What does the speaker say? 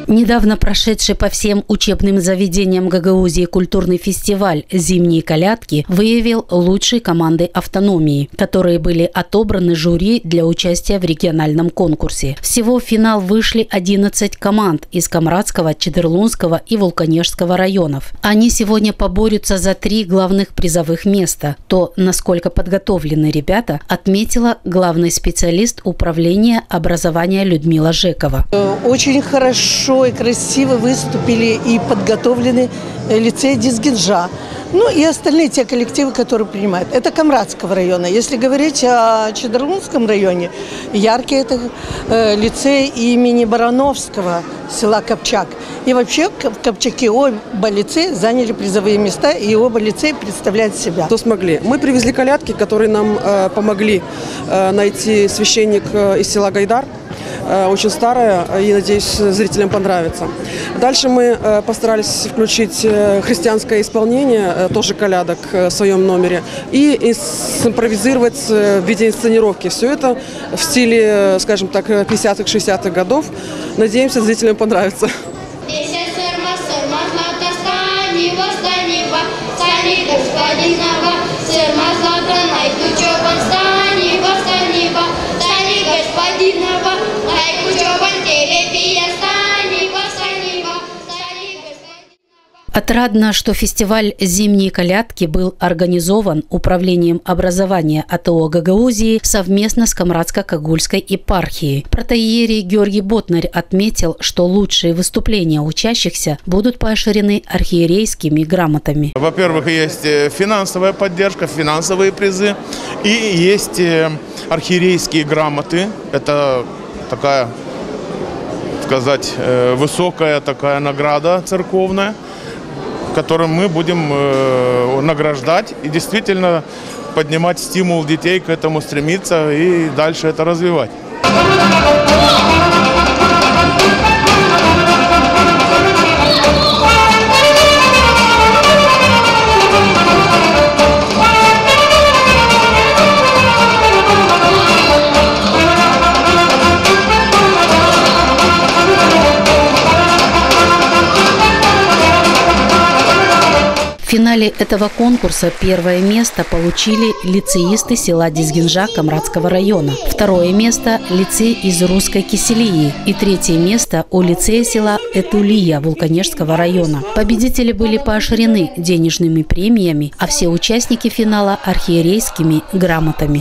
Недавно прошедший по всем учебным заведениям Гагаузии культурный фестиваль «Зимние колядки» выявил лучшие команды автономии, которые были отобраны жюри для участия в региональном конкурсе. Всего в финал вышли 11 команд из Камрадского, Чедерлунского и Вулканежского районов. Они сегодня поборются за 3 главных призовых места. То, насколько подготовлены ребята, отметила главный специалист управления образования Людмила Жекова. Очень хорошо и красиво выступили и подготовлены лицей Дизгинжа. Ну и остальные те коллективы, которые принимают. Это Камрадского района. Если говорить о Чедерлунском районе, яркий это лицей имени Барановского, села Копчак. И вообще в Копчаке оба лицея заняли призовые места, и оба лицея представляют себя. Что смогли? Мы привезли колядки, которые нам помогли найти священник из села Гайдар. Очень старая, и, надеюсь, зрителям понравится. Дальше мы постарались включить христианское исполнение, тоже колядок в своем номере, и симпровизировать в виде инсценировки. Все это в стиле, скажем так, 50-х, 60-х годов. Надеемся, зрителям понравится. Отрадно, что фестиваль «Зимние колядки» был организован Управлением образования АТО Гагаузии совместно с Камрадско-Кагульской епархией. Протоиерей Георгий Ботнарь отметил, что лучшие выступления учащихся будут поощрены архиерейскими грамотами. Во-первых, есть финансовая поддержка, финансовые призы, и есть архиерейские грамоты. Это такая, сказать, высокая такая награда церковная, которым мы будем награждать и действительно поднимать стимул детей к этому стремиться и дальше это развивать. В финале этого конкурса первое место получили лицеисты села Дизгинжа Камрадского района, второе место – лицей из Русской Киселии и третье место у лицея села Этулия Вулканежского района. Победители были поощрены денежными премиями, а все участники финала – архиерейскими грамотами.